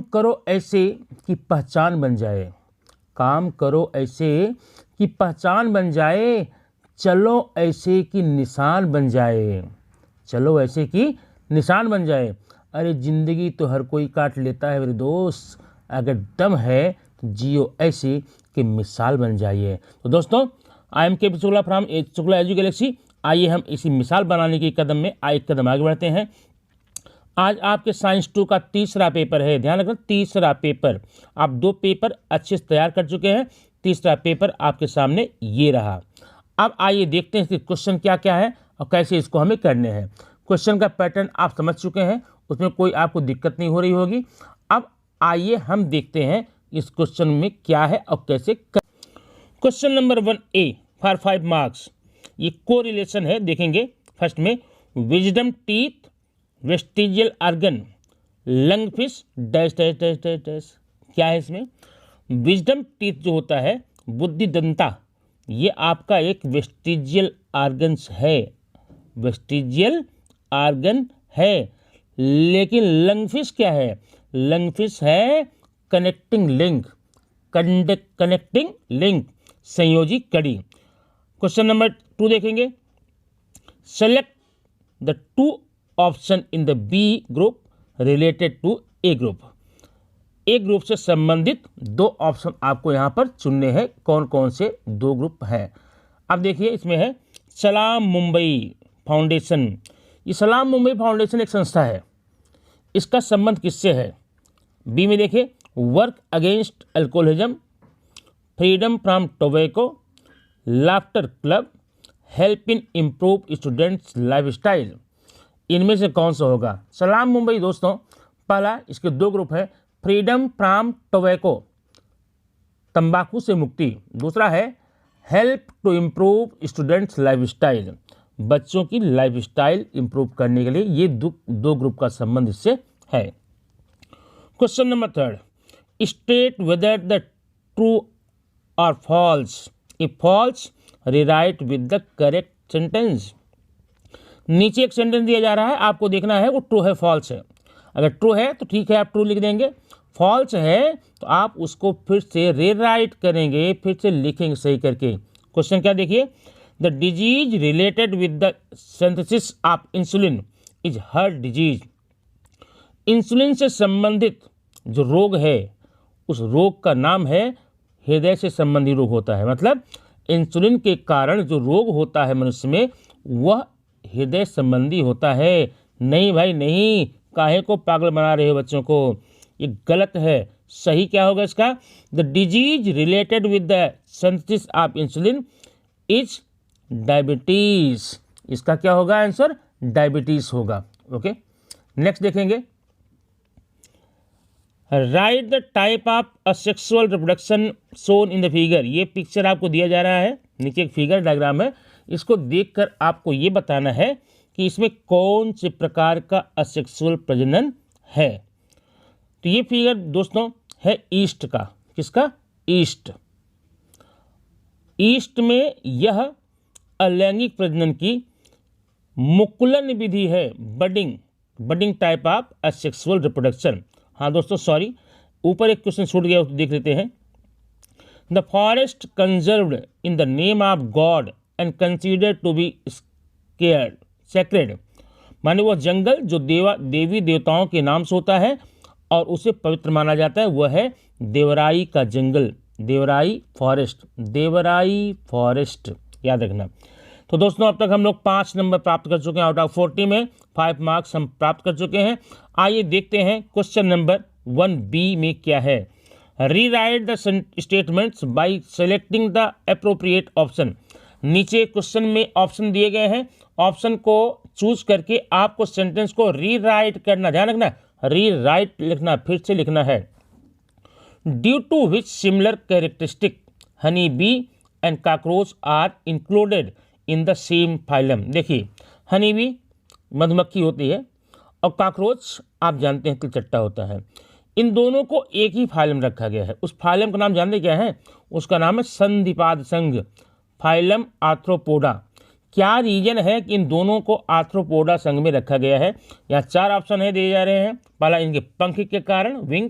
करो ऐसे कि पहचान बन जाए, काम करो ऐसे कि पहचान बन जाए, चलो ऐसे कि निशान बन जाए, चलो ऐसे कि निशान बन जाए। अरे ज़िंदगी तो हर कोई काट लेता है मेरे दोस्त, अगर दम है तो जियो ऐसे कि मिसाल बन जाइए। तो दोस्तों, आई एम के P Shukla from Shukla edu Galaxy. आइए हम इसी मिसाल बनाने के कदम में एक कदम आगे बढ़ते हैं। आज आपके साइंस 2 का तीसरा पेपर है, ध्यान रखना तीसरा पेपर। आप 2 पेपर अच्छे से तैयार कर चुके हैं, तीसरा पेपर आपके सामने ये रहा। अब आइए देखते हैं कि क्वेश्चन क्या क्या है और कैसे इसको हमें करने हैं। क्वेश्चन का पैटर्न आप समझ चुके हैं, उसमें कोई आपको दिक्कत नहीं हो रही होगी। अब आइए हम देखते हैं इस क्वेश्चन में क्या है और कैसे कर। Question number 1A for 5 marks. ये कोरिलेशन है, देखेंगे फर्स्ट में wisdom teeth, vestigial organ, lung fish dash dash dash dash dash. क्या है इसमें? विजडम टीथ जो होता है, बुद्धि दंता, ये आपका एक वेस्टिजियल ऑर्गन्स है, वेस्टिजियल ऑर्गन है। लेकिन लंग फिश क्या है? लंग फिश है कनेक्टिंग लिंक, कनेक्टिंग लिंक, संयोजी कड़ी। क्वेश्चन नंबर 2 देखेंगे, select the 2 option in the B group related to A group. A group से संबंधित 2 ऑप्शन आपको यहाँ पर चुनने हैं। कौन कौन से 2 ग्रुप हैं? अब देखिए, इसमें है सलाम मुंबई फाउंडेशन। ये सलाम मुंबई फाउंडेशन एक संस्था है, इसका संबंध किससे है? बी में देखिए, work against alcoholism, freedom from tobacco, laughter club, help in improve students lifestyle. इनमें से कौन सा होगा? सलाम मुंबई दोस्तों, पहला इसके 2 ग्रुप है, फ्रीडम फ्रॉम टोबैको, तंबाकू से मुक्ति, दूसरा है help to improve students lifestyle, बच्चों की लाइफस्टाइल इंप्रूव करने के लिए। ये 2 ग्रुप का संबंध इससे है। Question number 3, state whether the true or false. If false rewrite with the correct sentence. नीचे एक सेंटेंस दिया जा रहा है, आपको देखना है वो ट्रू है फॉल्स है। अगर ट्रू है तो ठीक है, आप ट्रू लिख देंगे। फॉल्स है तो आप उसको फिर से रीराइट करेंगे, फिर से लिखेंगे सही करके। क्वेश्चन क्या देखिए, the disease related with the synthesis of insulin is heart disease. Insulin से संबंधित जो रोग है, उस रोग का नाम है हृदय से संबंधी रोग होता है। मतलब इंसुलिन के कारण जो रोग होता है मनुष्य में, वह हृदय संबंधी होता है। नहीं भाई नहीं, काहे को पागल बना रहे हो बच्चों को, ये गलत है। सही क्या होगा इसका? The disease related with the synthesis of insulin is diabetes. इसका क्या होगा आंसर? डायबिटीज होगा। ओके, नेक्स्ट देखेंगे, right the type of asexual reproduction shown in the figure. ये पिक्चर आपको दिया जा रहा है, नीचे एक फिगर डायग्राम है, इसको देखकर आपको ये बताना है कि इसमें कौन से प्रकार का असेक्सुअल प्रजनन है। तो ये फिगर दोस्तों है ईस्ट का। किसका? ईस्ट। ईस्ट में यह अलैंगिक प्रजनन की मुकुलन विधि है, budding type of asexual reproduction. हाँ दोस्तों, सॉरी, ऊपर एक क्वेश्चन छूट गया, उसको देख लेते हैं। The forest conserved in the name of God and considered to be sacred. माने वह जंगल जो देवी देवताओं के नाम से होता है और उसे पवित्र माना जाता है, वह है देवराई का जंगल, देवराई फॉरेस्ट, याद रखना। तो दोस्तों, अब तक हम लोग 5 नंबर प्राप्त कर चुके हैं। आउट ऑफ 40 में 5 मार्क्स हम प्राप्त कर चुके हैं। आइए देखते हैं क्वेश्चन नंबर 1B में क्या है। Rewrite the statements bye selecting the appropriate option. नीचे क्वेश्चन में ऑप्शन दिए गए हैं, ऑप्शन को चूज करके आपको सेंटेंस को रीराइट करना, ध्यान रखना, रीराइट लिखना, फिर से लिखना है। Due to which similar characteristic honey bee and cockroach are included in the same phylum. देखिए, हनी बी मधुमक्खी होती है और कॉकरोच आप जानते हैं तिलचट्टा होता है। इन दोनों को एक ही फाइलम रखा गया है। उस फाइलम का नाम जानते क्या है? उसका नाम है संधिपाद संघ, फाइलम आर्थ्रोपोडा। क्या रीजन है कि इन दोनों को आर्थ्रोपोडा संघ में रखा गया है? यहाँ 4 ऑप्शन है दिए जा रहे हैं। पहला, इनके पंख के कारण, wing,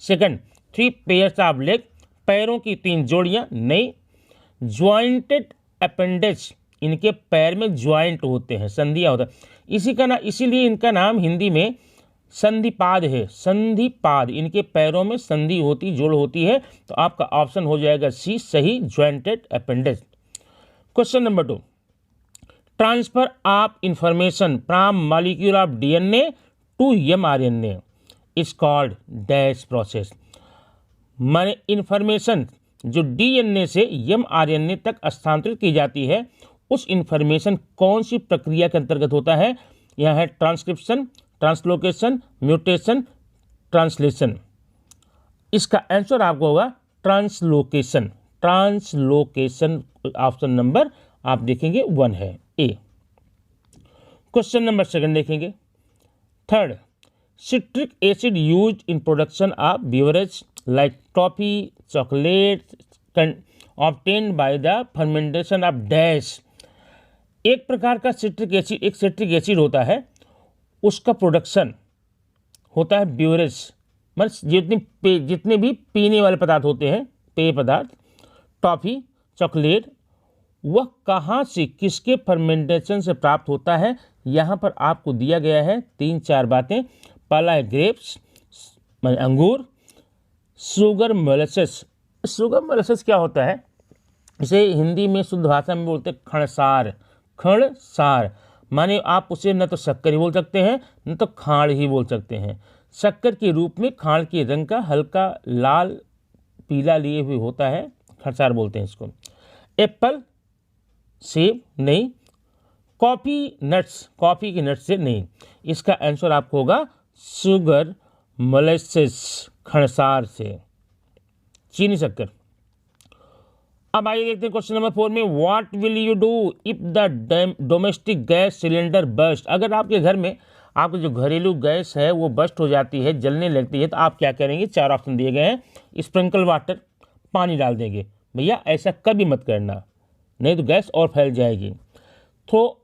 second, 3 pairs of leg, पैरों की 3 जोड़ियां, नहीं। ज्वाइंटेड अपेंडेज, इनके पैर में ज्वाइंट होते हैं, संधियां होता है, इसीलिए इनका नाम हिंदी में संधिपाद है। संधिपाद, इनके पैरों में संधि होती, जोड़ होती है। तो आपका ऑप्शन हो जाएगा सी सही, jointed appendage. Question number 2, transfer of information from molecule of DNA to mRNA is called dash process. माने इंफॉर्मेशन जो डीएनए से एमआरएनए तक स्थानांतरित की जाती है, उस इंफॉर्मेशन कौन सी प्रक्रिया के अंतर्गत होता है? यह है ट्रांसक्रिप्शन, ट्रांसलोकेशन, म्यूटेशन, ट्रांसलेशन। इसका आंसर आपको होगा ट्रांसलोकेशन। ट्रांसलोकेशन ऑप्शन नंबर आप देखेंगे 1 है, ए। क्वेश्चन नंबर 2 देखेंगे। Third, citric acid used in production of beverage like toffee, chocolate obtained by the fermentation of dash. एक प्रकार का सिट्रिक एसिड होता है, उसका प्रोडक्शन होता है बेवरेज, मतलब जितने भी पीने वाले पदार्थ होते हैं, पेय पदार्थ, टॉफ़ी, चॉकलेट, वह कहाँ से, किसके फर्मेंटेशन से प्राप्त होता है? यहाँ पर आपको दिया गया है 3-4 बातें। पहला है ग्रेप्स, अंगूर, शुगर मोलेसेस। शुगर मोलेसेस क्या होता है? इसे हिंदी में शुद्ध भाषा में बोलते हैं खड़सार। खड़सार माने आप उसे न तो शक्कर ही बोल सकते हैं, न तो खाड़ ही बोल सकते हैं। शक्कर के रूप में खाड़ के रंग का हल्का लाल पीला लिए हुए होता है, खड़सार बोलते हैं इसको। एप्पल, सेब, नहीं। कॉफ़ी नट्स, कॉफ़ी के नट्स से नहीं। इसका आंसर आपको होगा शुगर मोलेसेस, खड़सार से, चीनी शक्कर। अब आइए देखते हैं क्वेश्चन नंबर 4 में, what will you do if the domestic gas cylinder bust. अगर आपके घर में आपकी जो घरेलू गैस है वो बस्ट हो जाती है, जलने लगती है, तो आप क्या करेंगे? 4 ऑप्शन दिए गए हैं। स्प्रिंकल वाटर, पानी डाल देंगे। भैया ऐसा कभी मत करना, नहीं तो गैस और फैल जाएगी। तो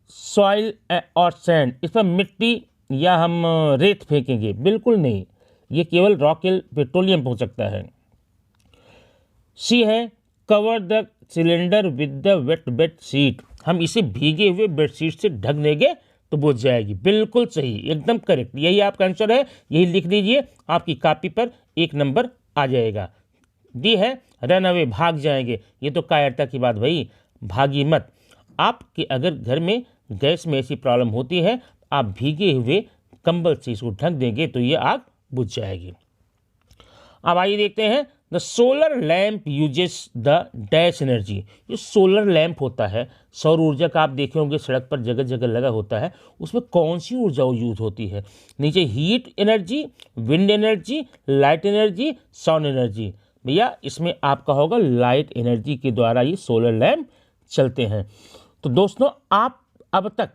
सॉइल और सैंड, इस पर मिट्टी या हम रेत फेंकेंगे? बिल्कुल नहीं, ये केवल रॉकेल पेट्रोलियम हो सकता है। सी है cover the cylinder with the wet bed sheet, हम इसे भीगे हुए बेडशीट से ढक देंगे तो बुझ जाएगी। बिल्कुल सही, एकदम करेक्ट, यही आपका आंसर है, यही लिख दीजिए, आपकी कॉपी पर 1 नंबर आ जाएगा। डी है रन अवे, भाग जाएंगे। ये तो कायरता की बात भाई, भागी मत। आपके अगर घर में गैस में ऐसी प्रॉब्लम होती है, आप भीगे हुए कंबल से इसको ढक देंगे तो ये आग बुझ जाएगी। अब आइए देखते हैं, the solar lamp uses the dash energy. ये सोलर लैम्प होता है, सौर ऊर्जा का आप देखे होंगे सड़क पर जगह जगह लगा होता है, उसमें कौन सी ऊर्जा यूज होती है? नीचे heat energy, wind energy, light energy, sound energy. भैया इसमें आपका होगा लाइट एनर्जी के द्वारा ये सोलर लैम्प चलते हैं। तो दोस्तों आप अब तक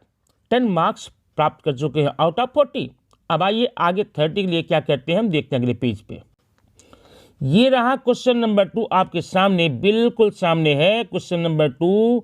10 मार्क्स प्राप्त कर चुके हैं आउट ऑफ 40। अब आइए आगे 30 के लिए क्या कहते हैं हम देखते हैं अगले पेज पे। ये रहा क्वेश्चन नंबर 2 आपके सामने, बिल्कुल सामने है। Question number 2,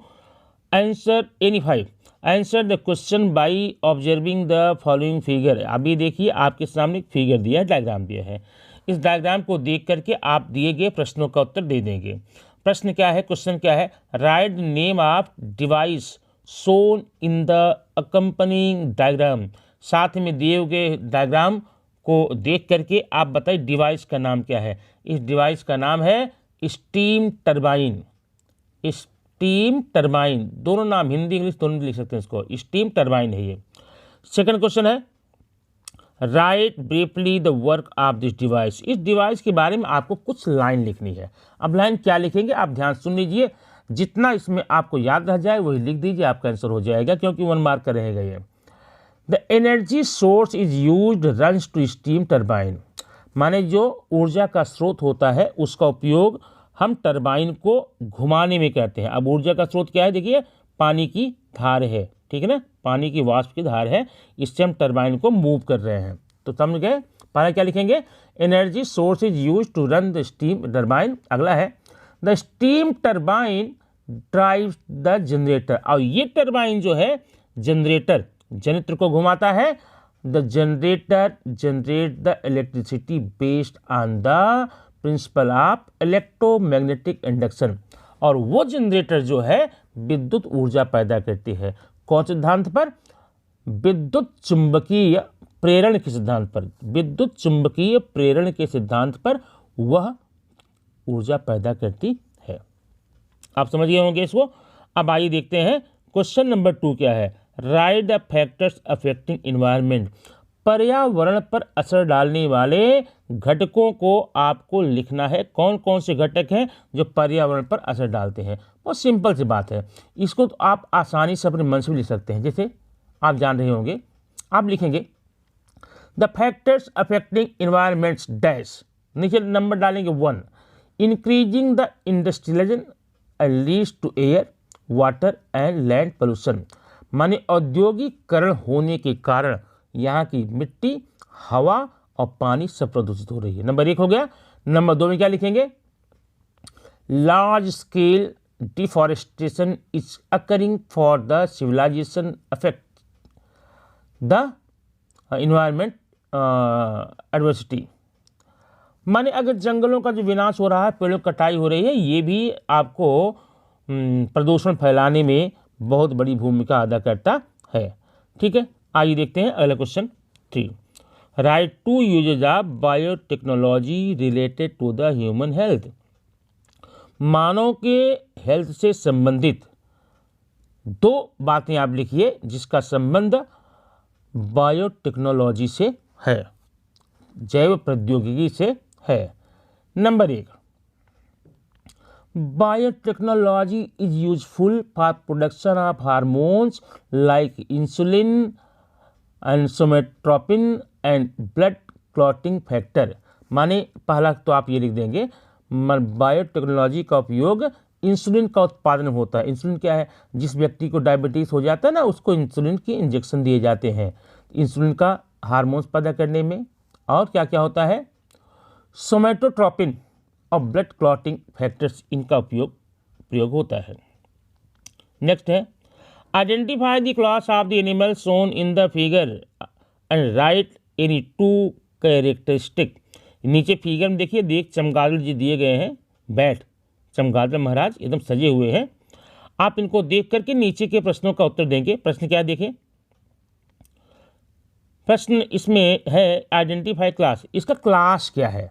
answer any 5, answer the question by observing the following figure. अभी देखिए आपके सामने एक फिगर दिया है, डायग्राम दिया है। इस डायग्राम को देख करके आप दिए गए प्रश्नों का उत्तर दे देंगे। प्रश्न क्या है, क्वेश्चन क्या है? Write name of device shown in the accompanying diagram. साथ में दिए गए डायग्राम को देख करके आप बताइए डिवाइस का नाम क्या है। इस डिवाइस का नाम है स्टीम टरबाइन। स्टीम टरबाइन, दोनों नाम हिंदी इंग्लिश दोनों लिख सकते हैं इसको, स्टीम टरबाइन है ये। सेकंड क्वेश्चन है, right briefly the work of this device. इस डिवाइस के बारे में आपको कुछ लाइन लिखनी है। अब लाइन क्या लिखेंगे आप ध्यान सुन लीजिए, जितना इसमें आपको याद रह जाए वही लिख दीजिए, आपका आंसर हो जाएगा, क्योंकि 1 मार्क का रहेगा ये। The energy source is used runs to steam turbine, माने जो ऊर्जा का स्रोत होता है उसका उपयोग हम टरबाइन को घुमाने में करते हैं। अब ऊर्जा का स्रोत क्या है? देखिए पानी की धार है, ठीक है ना, पानी की वाष्प की धार है, इससे हम टरबाइन को मूव कर रहे हैं। तो समझ गए? पहले क्या लिखेंगे? Energy source is used to run the steam turbine. अगला है the steam turbine drives the generator. और ये टरबाइन जो है जनरेटर, जनित्र को घुमाता है। The generator generate the electricity based on the principle of electromagnetic induction. और वो जनरेटर जो है विद्युत ऊर्जा पैदा करती है। कौन सिद्धांत पर? विद्युत चुंबकीय प्रेरण के सिद्धांत पर। विद्युत चुंबकीय प्रेरण के सिद्धांत पर वह ऊर्जा पैदा करती है। आप समझ गए होंगे इसको। अब आइए देखते हैं क्वेश्चन नंबर 2 क्या है। Right the factors affecting environment. पर्यावरण पर असर डालने वाले घटकों को आपको लिखना है। कौन कौन से घटक हैं जो पर्यावरण पर असर डालते हैं। बहुत सिंपल सी बात है, इसको तो आप आसानी से अपने मन से भी लिख सकते हैं। जैसे आप जान रहे होंगे, आप लिखेंगे the factors affecting environments dash, नीचे नंबर डालेंगे 1। Increasing the industrialisation leads to air water and land pollution, माने औद्योगिकरण होने के कारण यहाँ की मिट्टी, हवा और पानी सब प्रदूषित हो रही है। नंबर 1 हो गया। नंबर 2 में क्या लिखेंगे? Large scale deforestation is occurring for the civilisation affect the environment adversity, माने अगर जंगलों का जो विनाश हो रहा है, पेड़ों की कटाई हो रही है, ये भी आपको प्रदूषण फैलाने में बहुत बड़ी भूमिका अदा करता है। ठीक है, आइए देखते हैं अगला question 3। Write 2 uses of biotechnology related to the human health. मानव के हेल्थ से संबंधित 2 बातें आप लिखिए जिसका संबंध बायोटेक्नोलॉजी से है, जैव प्रौद्योगिकी से है। Number 1, biotechnology is useful for production of hormones like insulin and सोमेट्रोपिन and blood clotting factor, माने पहला तो आप ये लिख देंगे बायोटेक्नोलॉजी का उपयोग इंसुलिन का उत्पादन होता है। इंसुलिन क्या है? जिस व्यक्ति को डायबिटीज़ हो जाता है ना, उसको इंसुलिन के इंजेक्शन दिए जाते हैं इंसुलिन का हार्मोन्स पैदा करने में। और क्या क्या होता है? सोमेटोट्रोपिन और ब्लड क्लॉटिंग फैक्टर्स, इनका प्रयोग होता है। नेक्स्ट है identify the class of the animal shown in the figure and right any 2 characteristic. नीचे फिगर में देखिए, देख चमगादड़ जी दिए गए हैं, बैठ चमगादड़ महाराज एकदम सजे हुए हैं। आप इनको देख करके नीचे के प्रश्नों का उत्तर देंगे। प्रश्न क्या देखें? प्रश्न इसमें है आइडेंटिफाई क्लास, इसका क्लास क्या है,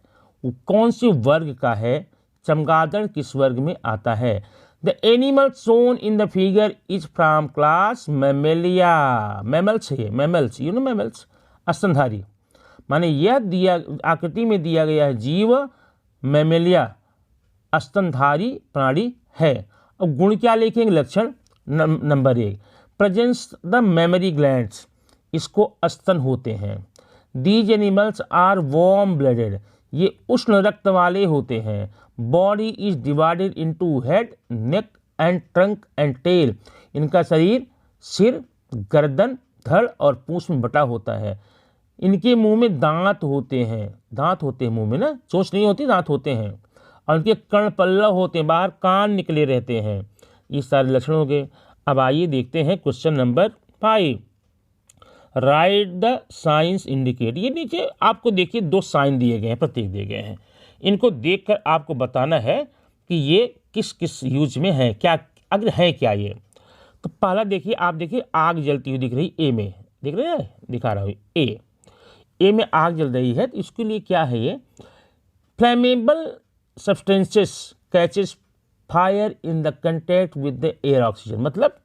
कौन से वर्ग का है, चमगादड़ किस वर्ग में आता है। The animal shown in the figure is from class Mammalia, mammals है, मैमल्स, यू नो मैमल्स, स्तनधारी, माने यह दिया आकृति में दिया गया है जीव मैमेलिया, स्तनधारी प्राणी है। अब गुण क्या लिखेंगे? लक्षण number 1, presence the memory glands, इसको स्तन होते हैं। These animals are warm blooded, ये उष्ण रक्त वाले होते हैं। Body is divided into head, neck and trunk and tail, इनका शरीर सिर, गर्दन, धड़ और पूंछ में बटा होता है। इनके मुंह में दांत होते हैं, दांत होते हैं मुंह में ना, चोंच नहीं होती, दांत होते हैं। और उनके कर्ण पल्लव होते हैं, बाहर कान निकले रहते हैं। ये सारे लक्षण हो गए। अब आइए देखते हैं question number 5। Right the science indicate. ये नीचे आपको देखिए 2 साइन दिए गए हैं, प्रतीक दिए गए हैं। इनको देखकर आपको बताना है कि ये किस किस यूज में है, क्या अगर है क्या ये। तो पहला देखिए, आप देखिए आग जलती हुई दिख रही ए में, दिख रहे हैं, दिखा रहा हूँ ए में आग जल रही है। तो इसके लिए क्या है ये? Flammable substances catches fire in the contact with the air oxygen, मतलब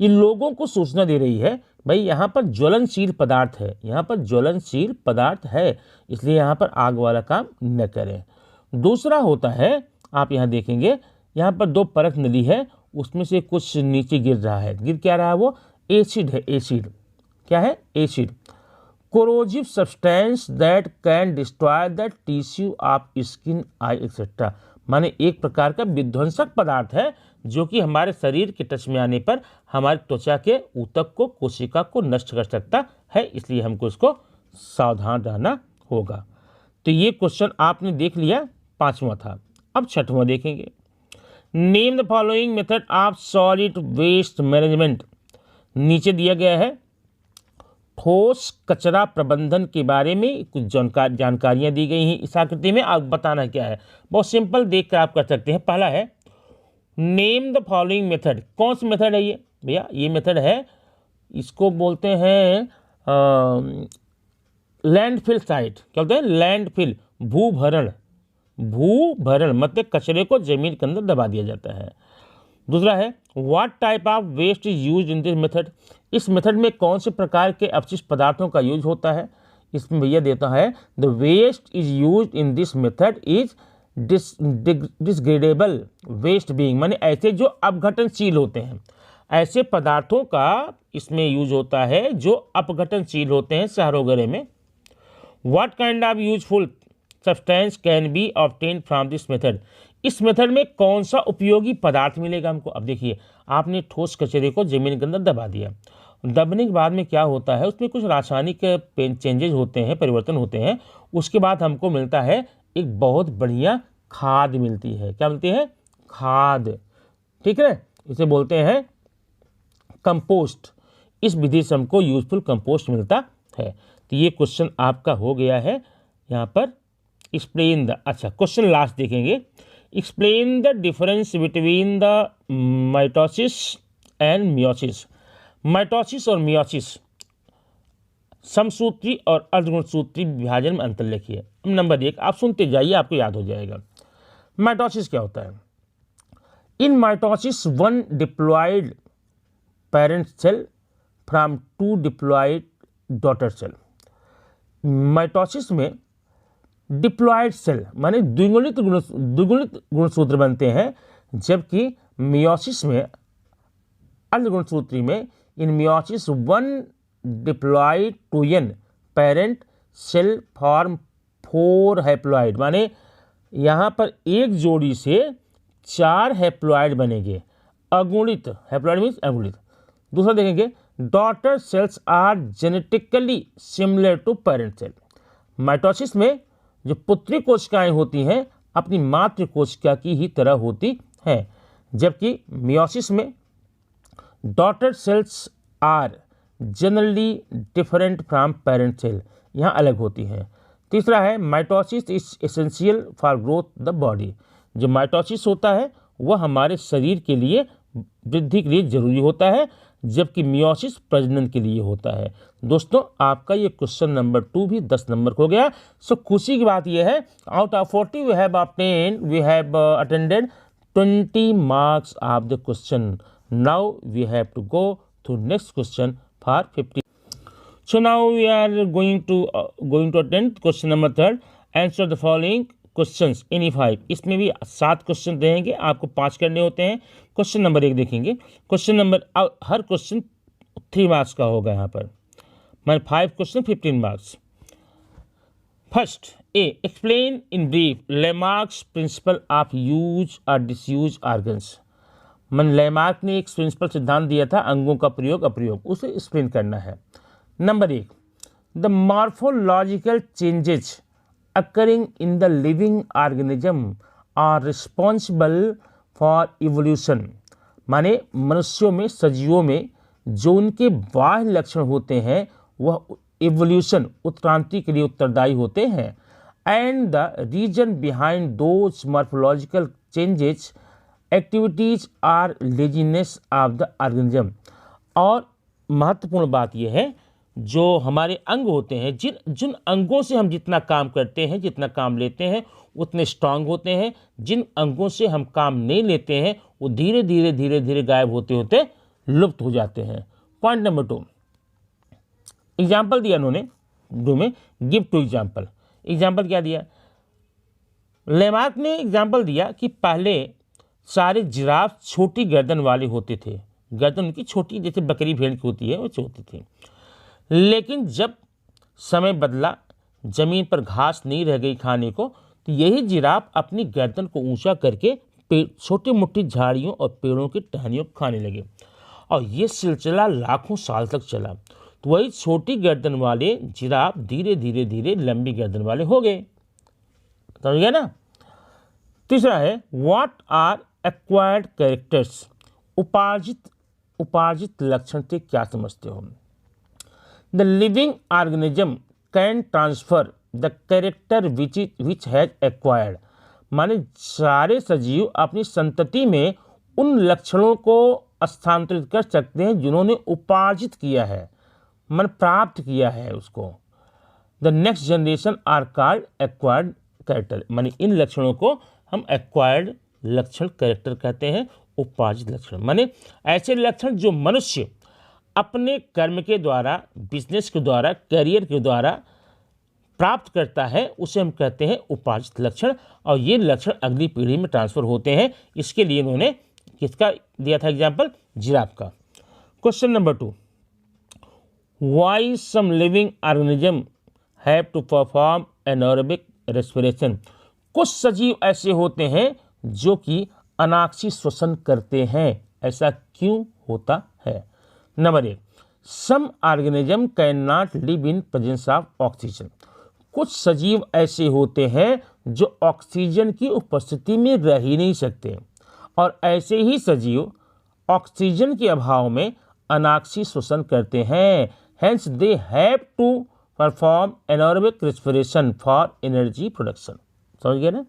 ये लोगों को सूचना दे रही है भाई यहाँ पर ज्वलनशील पदार्थ है, यहाँ पर ज्वलनशील पदार्थ है, इसलिए यहाँ पर आग वाला काम न करें। दूसरा होता है, आप यहाँ देखेंगे यहाँ पर 2 परत नली है, उसमें से कुछ नीचे गिर रहा है। गिर क्या रहा है? वो एसिड है। एसिड क्या है? Acid. Corrosive substance that can destroy the tissue of skin, I etcetera, माने एक प्रकार का विध्वंसक पदार्थ है जो कि हमारे शरीर के टच में आने पर हमारी त्वचा के ऊतक को, कोशिका को नष्ट कर सकता है, इसलिए हमको इसको सावधान रहना होगा। तो ये क्वेश्चन आपने देख लिया, 5वां था। अब 6वां देखेंगे। Name the following method of solid waste management. नीचे दिया गया है ठोस कचरा प्रबंधन के बारे में कुछ जानकारियाँ दी गई हैं इस आकृति में। आप बताना क्या है, बहुत सिंपल देख कर आप कर सकते हैं। पहला है नेम द फॉलोइंग मेथड। कौन सा मेथड है ये भैया? ये मेथड है, इसको बोलते हैं लैंडफिल साइट। क्या बोलते हैं? लैंडफिल, भूभरण। भूभरण मतलब कचरे को जमीन के अंदर दबा दिया जाता है। दूसरा है what type of waste is use in this method. इस मेथड में कौन से प्रकार के अपशिष्ट पदार्थों का यूज होता है? इसमें भैया देता है the waste is use in this method is degradable waste being, माने ऐसे जो अपघटनशील होते हैं, ऐसे पदार्थों का इसमें यूज होता है जो अपघटनशील होते हैं शहरों वगैरह में। What kind of useful substance can be obtain from this method. इस मेथड में कौन सा उपयोगी पदार्थ मिलेगा हमको? अब देखिए, आपने ठोस कचरे को जमीन के अंदर दबा दिया, दबने के बाद में क्या होता है, उसमें कुछ रासायनिक चेंजेज होते हैं, परिवर्तन होते हैं। उसके बाद हमको मिलता है एक बहुत बढ़िया खाद मिलती है। क्या मिलती है? खाद। ठीक है, इसे बोलते हैं कंपोस्ट। इस विधि से हमको यूजफुल कंपोस्ट मिलता है। तो ये क्वेश्चन आपका हो गया है यहाँ पर। एक्सप्लेन द, अच्छा क्वेश्चन लास्ट देखेंगे। Explain the difference between the mitosis and meiosis. Mitosis और मियोसिस, समसूत्री और अर्धगुणसूत्री विभाजन में अंतर लिखिए। नंबर 1 आप सुनते जाइए, आपको याद हो जाएगा। माइटोसिस क्या होता है? In mitosis one diploid parent cell from 2 diploid daughter cell. Mitosis में डिप्लॉयड सेल माने द्विगुणित गुणसूत्र बनते हैं, जबकि मियोसिस में, अर्धगुणसूत्री में, in meiosis one diploid twin parent cell form 4 haploid, माने यहाँ पर एक जोड़ी से 4 हैप्लॉइड बनेंगे। अगुणित, हैप्लॉइड मीन्स अगुणित। दूसरा देखेंगे, daughter cells are genetically similar to parent cell. Mitosis में जो पुत्री कोशिकाएं होती हैं अपनी मातृ कोशिका की ही तरह होती हैं, जबकि मियोसिस में daughter cells are generally different from parent cell, यहाँ अलग होती हैं। तीसरा है mitosis is essential for growth the body. जो माइटोसिस होता है वह हमारे शरीर के लिए वृद्धि के लिए जरूरी होता है, जबकि मियोसिस प्रजनन के लिए होता है। दोस्तों, आपका ये क्वेश्चन नंबर 2 भी 10 नंबर हो गया। सो खुशी की बात यह है, out of 40 we have attended 20 marks of the question. Now we have to go to next question for 50. So now we are going to attend question number 3. Answer the following questions any 5. इसमें भी 7 question रहेंगे, आपको 5 करने होते हैं। Question number 1 देखेंगे। Question number, हर question 3 marks का होगा यहाँ पर, मैं 5 question 15 marks. First A, explain in brief Lamarck's principle of use और डिसयूज ऑर्गन्स। मन लेमार्क ने एक प्रिंसिपल सिद्धांत दिया था, अंगों का प्रयोग अप्रयोग, उसे एक्सप्लेन करना है। Number 1, the morphological changes occurring in the living organism are responsible for evolution. माने मनुष्यों में, सजीवों में जो उनके बाह्य लक्षण होते हैं वह इवोल्यूशन, उत्क्रांति के लिए उत्तरदायी होते हैं। And the reason behind those morphological changes activities are laziness of the organism. और महत्वपूर्ण बात यह है, जो हमारे अंग होते हैं, जिन अंगों से हम जितना काम करते हैं, जितना काम लेते हैं, उतने स्ट्रांग होते हैं। जिन अंगों से हम काम नहीं लेते हैं वो धीरे धीरे गायब होते होते लुप्त हो जाते हैं। पॉइंट नंबर 2, एग्जाम्पल दिया उन्होंने दो में, गिव टू एग्जाम्पल। एग्जाम्पल क्या दिया? लेमार्क ने एग्जाम्पल दिया कि पहले सारे जिराफ छोटी गर्दन वाले होते थे, गर्दन उनकी छोटी जैसे बकरी भेड़ की होती है वैसे होती थी। लेकिन जब समय बदला, जमीन पर घास नहीं रह गई खाने को, तो यही जिराफ अपनी गर्दन को ऊंचा करके छोटी मोटी झाड़ियों और पेड़ों की टहनियों को खाने लगे, और ये सिलसिला लाखों साल तक चला। तो वही छोटी गर्दन वाले जिराफ धीरे धीरे लंबी गर्दन वाले हो गए। समझ गया ना? तीसरा है व्हाट आर एक्वायर्ड कैरेक्टर्स। उपार्जित लक्षण से क्या समझते हो? The living organism can transfer the character which has acquired, माने सारे सजीव अपनी संतति में उन लक्षणों को स्थानांतरित कर सकते हैं जिन्होंने उपार्जित किया है, मन प्राप्त किया है उसको। The next generation are called acquired character, माने इन लक्षणों को हम एक्वायर्ड लक्षण कैरेक्टर कहते हैं, उपार्जित लक्षण। माने ऐसे लक्षण जो मनुष्य अपने कर्म के द्वारा, बिजनेस के द्वारा, करियर के द्वारा प्राप्त करता है, उसे हम कहते हैं उपार्जित लक्षण। और ये लक्षण अगली पीढ़ी में ट्रांसफर होते हैं। इसके लिए इन्होंने किसका दिया था एग्जाम्पल? जिराफ का। Question number 2, why some living organism have to perform anaerobic respiration, कुछ सजीव ऐसे होते हैं जो कि अनाक्षी श्वसन करते हैं, ऐसा क्यों होता है? Number 1, some organism can not live in presence of oxygen, कुछ सजीव ऐसे होते हैं जो ऑक्सीजन की उपस्थिति में रह ही नहीं सकते, और ऐसे ही सजीव ऑक्सीजन के अभाव में अनाक्षी श्वसन करते हैं। Hence they have to perform anaerobic respiration for energy production. समझ गए ना?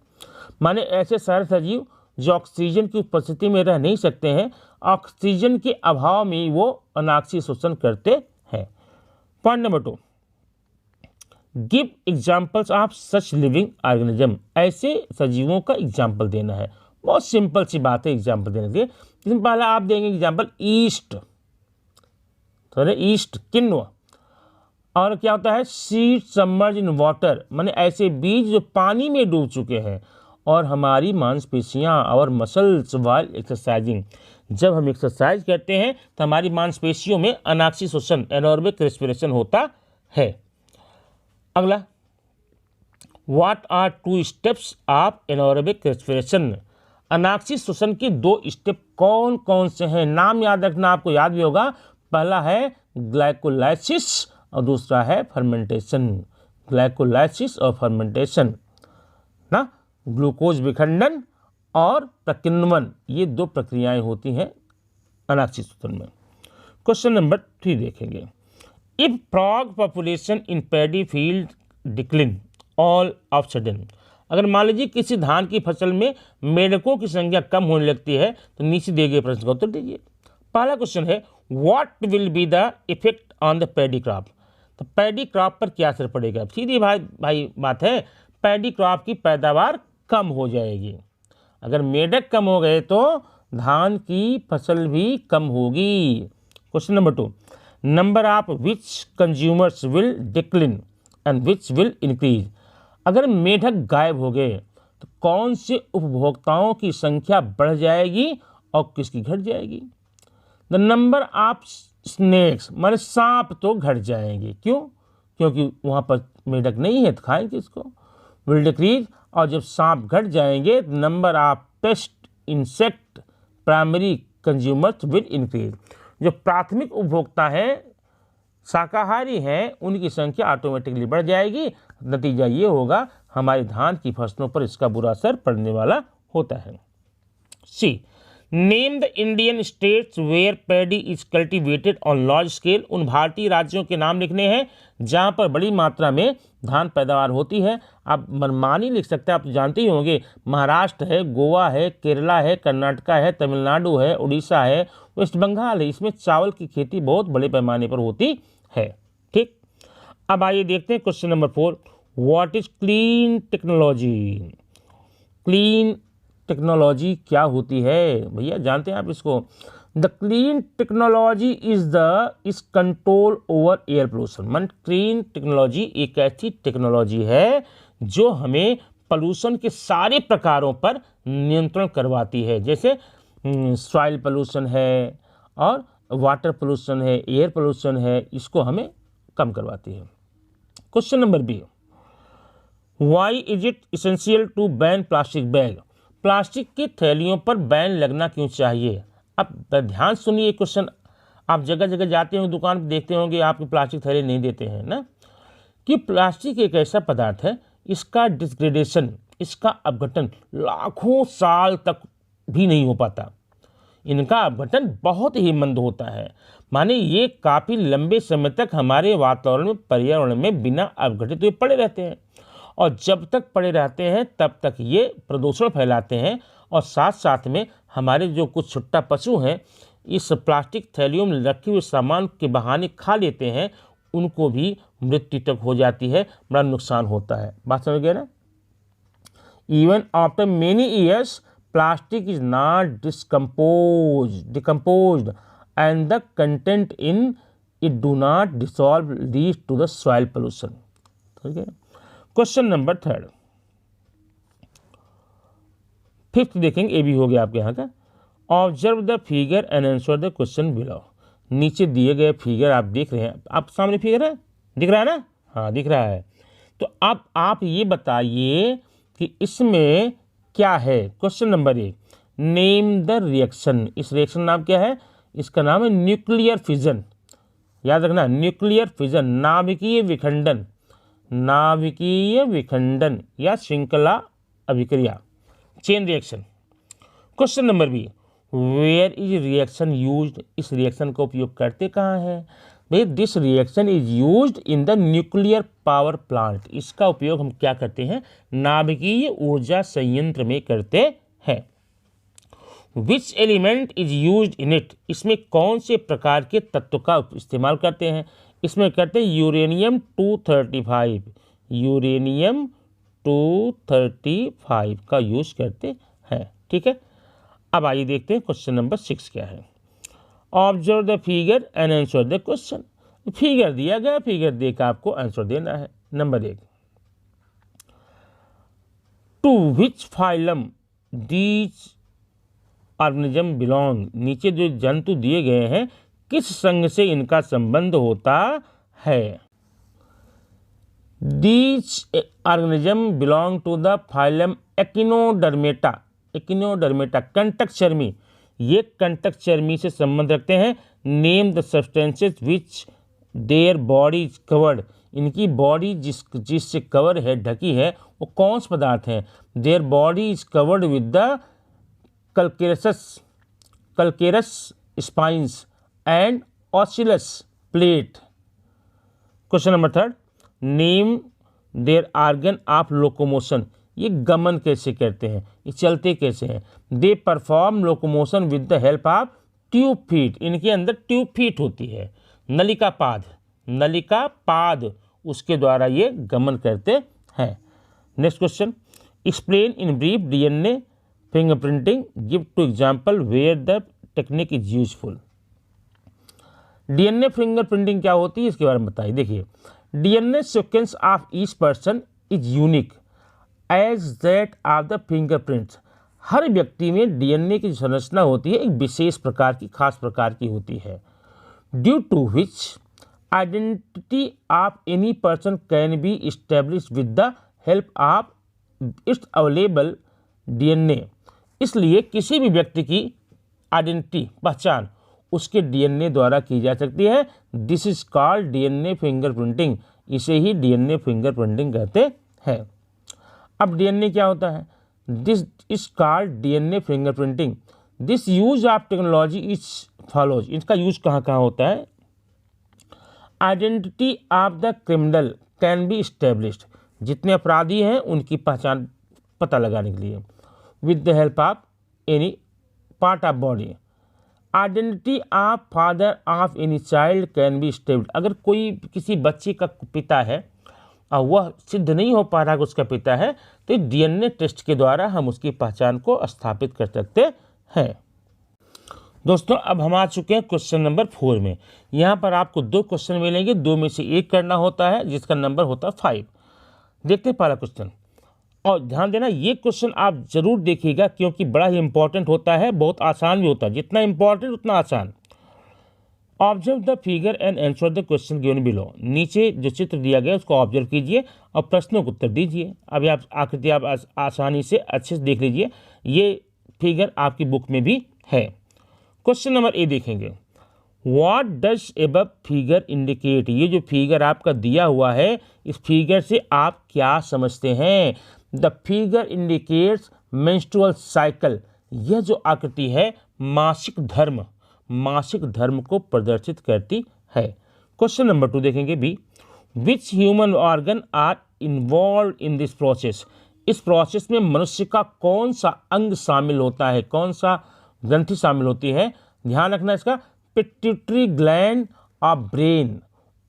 माने ऐसे सारे सजीव जो ऑक्सीजन की उपस्थिति में रह नहीं सकते हैं, ऑक्सीजन के अभाव में वो अनाक्षी श्वसन करते हैं। Point number 2, give examples of such living organism, ऐसे सजीवों का एग्जाम्पल देना है। बहुत सिंपल सी बात है एग्जाम्पल देने के लिए। इसमें पहला आप देंगे एग्जाम्पल ईस्ट, ईस्ट किन्वा, और क्या होता है सीड सबमर्ज इन वाटर, माने ऐसे बीज जो पानी में डूब चुके हैं। और हमारी मांसपेशियां और मसल्स वाइल एक्सरसाइजिंग, जब हम एक्सरसाइज करते हैं तो हमारी मांसपेशियों में अनाक्षी श्वसन एनारोबिक रेस्पिरेशन होता है। अगला, what are 2 steps of anaerobic respiration, अनाक्षी श्वसन के 2 स्टेप कौन कौन से हैं? नाम याद रखना, आपको याद भी होगा। पहला है ग्लाइकोलाइसिस और दूसरा है फर्मेंटेशन। ग्लाइकोलाइसिस और फर्मेंटेशन ना, ग्लूकोज विखंडन और प्रकिण्वन, ये 2 प्रक्रियाएं होती हैं अनाक्षी श्वसन में। क्वेश्चन नंबर 3 देखेंगे, if frog population in paddy field decline all of sudden, अगर मान लीजिए किसी धान की फसल में मेंढकों की संख्या कम होने लगती है तो नीचे दिए गए प्रश्न का उत्तर दीजिए। पहला क्वेश्चन है, what will be the effect on the paddy crop, तो पैडी क्रॉप पर क्या असर पड़ेगा? सीधी भाई बात है, पैडी क्रॉप की पैदावार कम हो जाएगी। अगर मेंढक कम हो गए तो धान की फसल भी कम होगी। Question number 2, number of which consumers will decline and which will increase, अगर मेंढक गायब हो गए तो कौन से उपभोक्ताओं की संख्या बढ़ जाएगी और किसकी घट जाएगी? द नंबर ऑफ स्नेक्स, माने सांप तो घट जाएंगे। क्यों? क्योंकि वहाँ पर मेंढक नहीं है तो खाएंगे इसको। विल डिक्रीज, और जब सांप घट जाएंगे number of paste insect primary consumers will increase, जो प्राथमिक उपभोक्ता हैं शाकाहारी हैं उनकी संख्या ऑटोमेटिकली बढ़ जाएगी। नतीजा ये होगा हमारे धान की फसलों पर इसका बुरा असर पड़ने वाला होता है। C, name the Indian states where paddy is cultivated on large scale, उन भारतीय राज्यों के नाम लिखने हैं जहां पर बड़ी मात्रा में धान पैदावार होती है। आप मनमानी लिख सकते हैं, आप तो जानते ही होंगे, महाराष्ट्र है, गोवा है, केरला है, कर्नाटका है, तमिलनाडु है, उड़ीसा है, वेस्ट बंगाल है, इसमें चावल की खेती बहुत बड़े पैमाने पर होती है। ठीक, अब आइए देखते हैं question number 4, what is clean technology. Clean technology क्या होती है भैया, जानते हैं आप इसको? The clean technology is control over air pollution, मन क्लीन टेक्नोलॉजी एक ऐसी टेक्नोलॉजी है जो हमें पोल्यूशन के सारे प्रकारों पर नियंत्रण करवाती है। जैसे सॉइल पोल्यूशन है और वाटर पोल्यूशन है, एयर पोल्यूशन है, इसको हमें कम करवाती है। Question number B, why is it essential to ban plastic bag, plastic की थैलियों पर बैन लगना क्यों चाहिए? अब ध्यान सुनिए क्वेश्चन, आप जगह जगह जाते होंगे, दुकान पर देखते होंगे आपकी प्लास्टिक थैले नहीं देते हैं ना, कि प्लास्टिक एक ऐसा पदार्थ है, इसका डिस्ग्रेडेशन, इसका अपघटन लाखों साल तक भी नहीं हो पाता। इनका अपघटन बहुत ही मंद होता है। माने ये काफ़ी लंबे समय तक हमारे वातावरण में, पर्यावरण में बिना अपघटित हुए पड़े रहते हैं, और जब तक पड़े रहते हैं तब तक ये प्रदूषण फैलाते हैं, और साथ साथ में हमारे जो कुछ छुट्टा पशु हैं इस प्लास्टिक थैलियों में रखे हुए सामान के बहाने खा लेते हैं, उनको भी मृत्यु तक हो जाती है, बड़ा नुकसान होता है। बात समझ गए ना। Even after many years plastic is not decomposed and the content in it do not dissolve, leads to the soil pollution. ठीक है। क्वेश्चन नंबर 3, 5th देखेंगे, ये भी हो गया आपके यहाँ का। Observe the figure and answer the question below. नीचे दिए गए फिगर आप देख रहे हैं, आप सामने फिगर है, दिख रहा है ना? हाँ दिख रहा है। तो अब आप ये बताइए कि इसमें क्या है। Question number 1, name the reaction. इस रिएक्शन नाम क्या है? इसका नाम है न्यूक्लियर फिजन। याद रखना, न्यूक्लियर फिजन, नाभिकीय विखंडन, नाभिकीय विखंडन या श्रृंखला अभिक्रिया, chain reaction. Question number B, where is reaction used. इस रिएक्शन का उपयोग करते कहाँ हैं? भाई this reaction is used in the nuclear power plant. इसका उपयोग हम क्या करते हैं? नाभिकीय ऊर्जा संयंत्र में करते हैं। Which element is used in it. इसमें कौन से प्रकार के तत्व का इस्तेमाल करते हैं? इसमें करते हैं यूरेनियम 235, यूरेनियम 235 का यूज करते हैं। ठीक है। अब आइए देखते हैं क्वेश्चन नंबर 6 क्या है। Observe the figure and answer the question. Figure दिया गया, फिगर देकर आपको आंसर देना है। Number 1, to which phylum these organism belong. नीचे जो जंतु दिए गए हैं किस संघ से इनका संबंध होता है? These organism belong to the phylum echinodermata. Echinodermata कंटक चर्मी, ये कंटक चर्मी से संबंध रखते हैं। Name the substances which their body is covered. इनकी बॉडी जिससे कवर है, ढकी है, वो कौन से पदार्थ हैं? Their body is covered with the calcareous spines and oscillous plate. Question number 3, name their organ of locomotion. ये गमन कैसे करते हैं, ये चलते कैसे हैं? They perform locomotion with the help of tube feet. इनके अंदर ट्यूब फीट होती है, नलिका पाद, नलिका पाद, उसके द्वारा ये गमन करते हैं। Next question, explain in brief DNA fingerprinting, give two example where the technique is useful. DNA fingerprinting क्या होती है इसके बारे में बताइए। देखिए, DNA sequence of each person is unique as that of the fingerprints. हर व्यक्ति में डीएनए की संरचना होती है, एक विशेष प्रकार की, खास प्रकार की होती है। Due to which identity of any person can be establish with the help of its available DNA. इसलिए किसी भी व्यक्ति की आइडेंटिटी, पहचान, उसके डीएनए द्वारा की जा सकती है। This is called DNA fingerprinting. इसे ही डीएनए फिंगरप्रिंटिंग कहते हैं। अब डीएनए क्या होता है? This is called DNA fingerprinting. This use of technology is follows. इसका यूज कहाँ कहाँ होता है? Identity of the criminal can be established. जितने अपराधी हैं उनकी पहचान पता लगाने के लिए with the help of any part of body. Identity of father of any child can be established. अगर कोई किसी बच्चे का पिता है और वह सिद्ध नहीं हो पा रहा कि उसका पिता है, तो डीएनए टेस्ट के द्वारा हम उसकी पहचान को स्थापित कर सकते हैं। दोस्तों, अब हम आ चुके हैं क्वेश्चन नंबर 4 में। यहाँ पर आपको 2 क्वेश्चन मिलेंगे, 2 में से एक करना होता है जिसका नंबर होता है 5। देखते हैं पहला क्वेश्चन, और ध्यान देना ये क्वेश्चन आप जरूर देखिएगा क्योंकि बड़ा ही इंपॉर्टेंट होता है, बहुत आसान भी होता है। जितना इंपॉर्टेंट उतना आसान। Observe the figure and answer the question given below. नीचे जो चित्र दिया गया उसको ऑब्जर्व कीजिए और प्रश्नों को उत्तर दीजिए। अभी आप आकृति आप आसानी से अच्छे से देख लीजिए, ये फिगर आपकी बुक में भी है। क्वेश्चन नंबर ए देखेंगे, what does above figure indicate. ये जो फिगर आपका दिया हुआ है, इस फिगर से आप क्या समझते हैं? The figure indicates menstrual cycle. यह जो आकृति है मासिक धर्म को प्रदर्शित करती है। क्वेश्चन नंबर 2 देखेंगे B, which human organ are involve in this process. इस प्रोसेस में मनुष्य का कौन सा अंग शामिल होता है, कौन सा ग्रंथि शामिल होती है। ध्यान रखना इसका, pituitary gland of brain,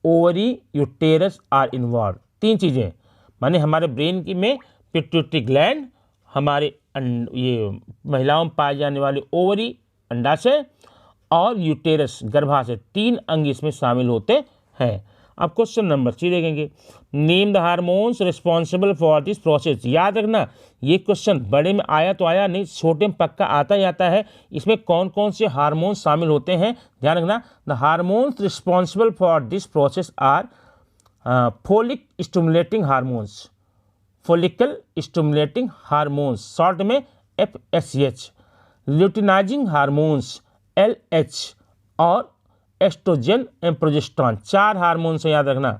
ovary, uterus are involve. 3 चीज़ें, माने हमारे ब्रेन की में पिट्यूटरी ग्लैंड, हमारे ये महिलाओं में पाए जाने वाले ओवरी अंडाशय और यूटेरस गर्भाशय, 3 अंग इसमें शामिल होते हैं। अब क्वेश्चन नंबर 3 देखेंगे, name the hormones responsible for this process. याद रखना ये क्वेश्चन बड़े में आया तो आया नहीं, छोटे में पक्का आता ही आता है। इसमें कौन कौन से हार्मोन्स शामिल होते हैं ध्यान रखना। The hormones responsible for this process are folic stimulating hormones, follicle stimulating hormones short में FSH, ल्यूटिनाइजिंग हार्मोन्स LH और एस्ट्रोजन एंड प्रोजेस्टेरॉन। 4 हार्मोन से याद रखना,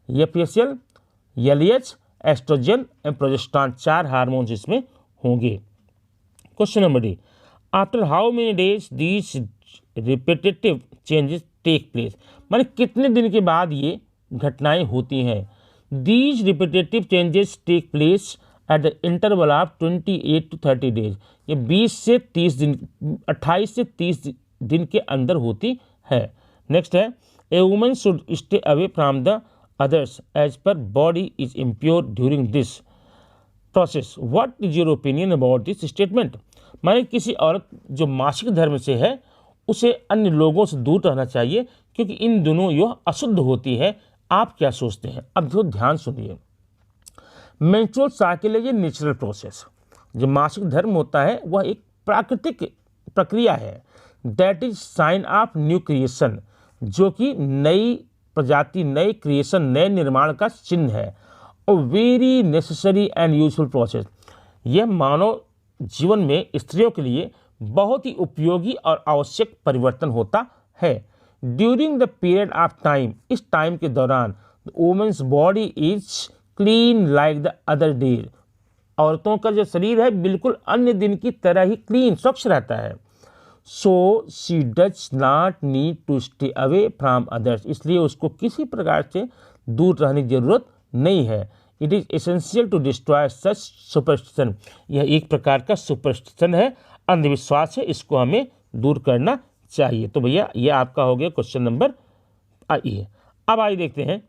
FSL, LH, estrogen and progesterone, 4 hormones इसमें होंगे। Question number D, after how many days these repetitive changes take place. माने कितने दिन के बाद ये घटनाएं होती हैं। These repetitive changes take place at the interval of 28 to 30 days. ये 20 से 30 दिन, 28 से 30 दिन के अंदर होती है। नेक्स्ट है, a woman should stay away from the others as पर body is impure during this process. What is your opinion about this statement. माने किसी औरत जो मासिक धर्म से है उसे अन्य लोगों से दूर रहना चाहिए क्योंकि इन दोनों यह अशुद्ध होती है। आप क्या सोचते हैं। अब जो ध्यान सुनिए, मेंस्ट्रुअल साइकिल है ये नेचुरल प्रोसेस। जो मासिक धर्म होता है वह एक प्राकृतिक प्रक्रिया है। That is sine of new creation, जो कि नई प्रजाति, नए क्रिएशन, नए निर्माण का चिन्ह है। और very necessary and useful process. यह मानव जीवन में स्त्रियों के लिए बहुत ही उपयोगी और आवश्यक परिवर्तन होता है। During the period of time, इस टाइम के दौरान women's body is clean like the other day. औरतों का जो शरीर है बिल्कुल अन्य दिन की तरह ही क्लीन, स्वच्छ रहता है। So she does not need to stay away from others, इसलिए उसको किसी प्रकार से दूर रहने की जरूरत नहीं है। It is essential to destroy such superstition, यह एक प्रकार का सुपरस्टिशन है, अंधविश्वास है, इसको हमें दूर करना चाहिए। तो भैया ये आपका हो गया क्वेश्चन नंबर। आइए अब आइए देखते हैं,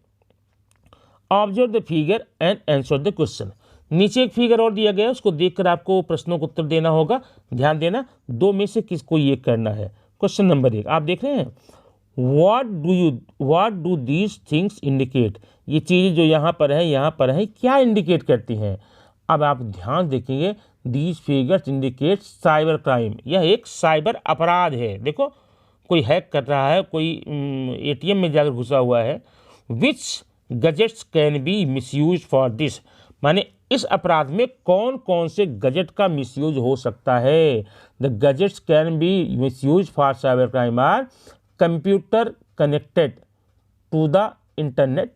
observe the figure and answer the question. नीचे एक फिगर और दिया गया है, उसको देखकर आपको प्रश्नों का उत्तर देना होगा। ध्यान देना, 2 में से किसको ये करना है। क्वेश्चन नंबर 1 आप देख रहे हैं, what do these things indicate. ये चीज़ें जो यहाँ पर है क्या इंडिकेट करती हैं। अब आप ध्यान देखेंगे, these figures indicate cyber crime, यह एक साइबर अपराध है। देखो कोई हैक कर रहा है, कोई ATM में जाकर घुसा हुआ है। Which gadgets can be misuse for this, माने इस अपराध में कौन कौन से गजेट का मिसयूज हो सकता है। The gadgets can be misuse for cyber crime are computer connected to the internet,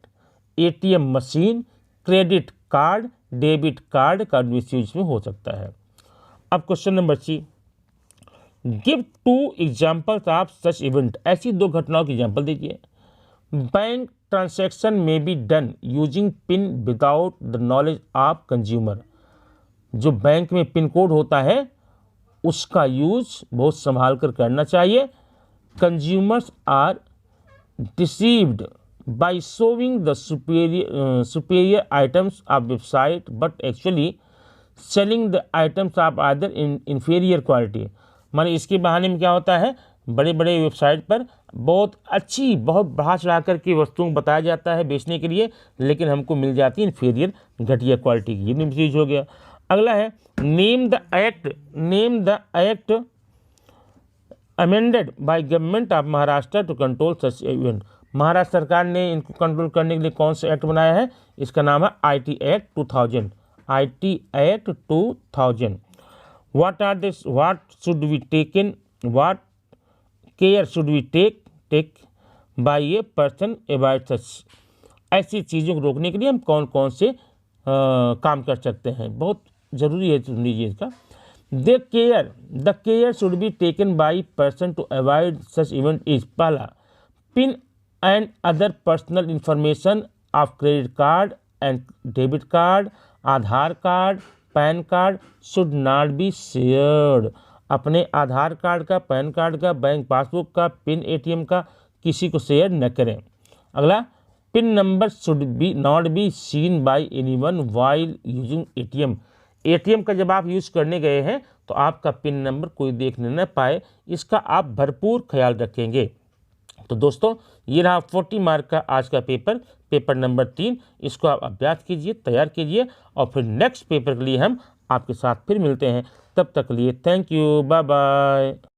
ATM machine, credit card, debit card का मिसयूज में हो सकता है। अब question number 3, give 2 examples of such event. ऐसी 2 घटनाओं की एग्जाम्पल दीजिए। बैंक ट्रांसैक्शन में be done using pin without the knowledge of consumer. जो बैंक में पिन कोड होता है उसका यूज बहुत संभाल कर करना चाहिए। Consumers are deceived by showing the superior items of website but actually selling the items of either in inferior quality। माने इसके बहाने में क्या होता है, बड़े बड़े वेबसाइट पर बहुत अच्छी, बहुत बढ़ा चढ़ा कर की वस्तुओं बताया जाता है बेचने के लिए, लेकिन हमको मिल जाती है इन्फीरियर, घटिया क्वालिटी की। ये चीज़ हो गया। अगला है, name the act amended by government of Maharashtra to control such event. Maharashtra सरकार ने इनको कंट्रोल करने के लिए कौन सा एक्ट बनाया है, इसका नाम है IT act 2000। IT act 2000। What should be taken, what care should be take by a person about such. ऐसी चीज़ों को रोकने के लिए हम कौन कौन से काम कर सकते हैं, बहुत ज़रूरी है, सुन लीजिए इसका। The care should be taken by person to avoid such event is, पहला, PIN and other personal information of credit card and debit card, Aadhaar card, PAN card should not be shared. अपने आधार कार्ड का, PAN card का, bank passbook का, PIN ATM का किसी को share न करें। अगला, PIN number should be not be seen by anyone while using ATM. ATM का जब आप यूज़ करने गए हैं तो आपका पिन नंबर कोई देखने न पाए, इसका आप भरपूर ख्याल रखेंगे। तो दोस्तों, ये रहा 40 मार्क का आज का पेपर नंबर 3। इसको आप अभ्यास कीजिए, तैयार कीजिए और फिर नेक्स्ट पेपर के लिए हम आपके साथ फिर मिलते हैं। तब तक के लिए थैंक यू, बाय बाय।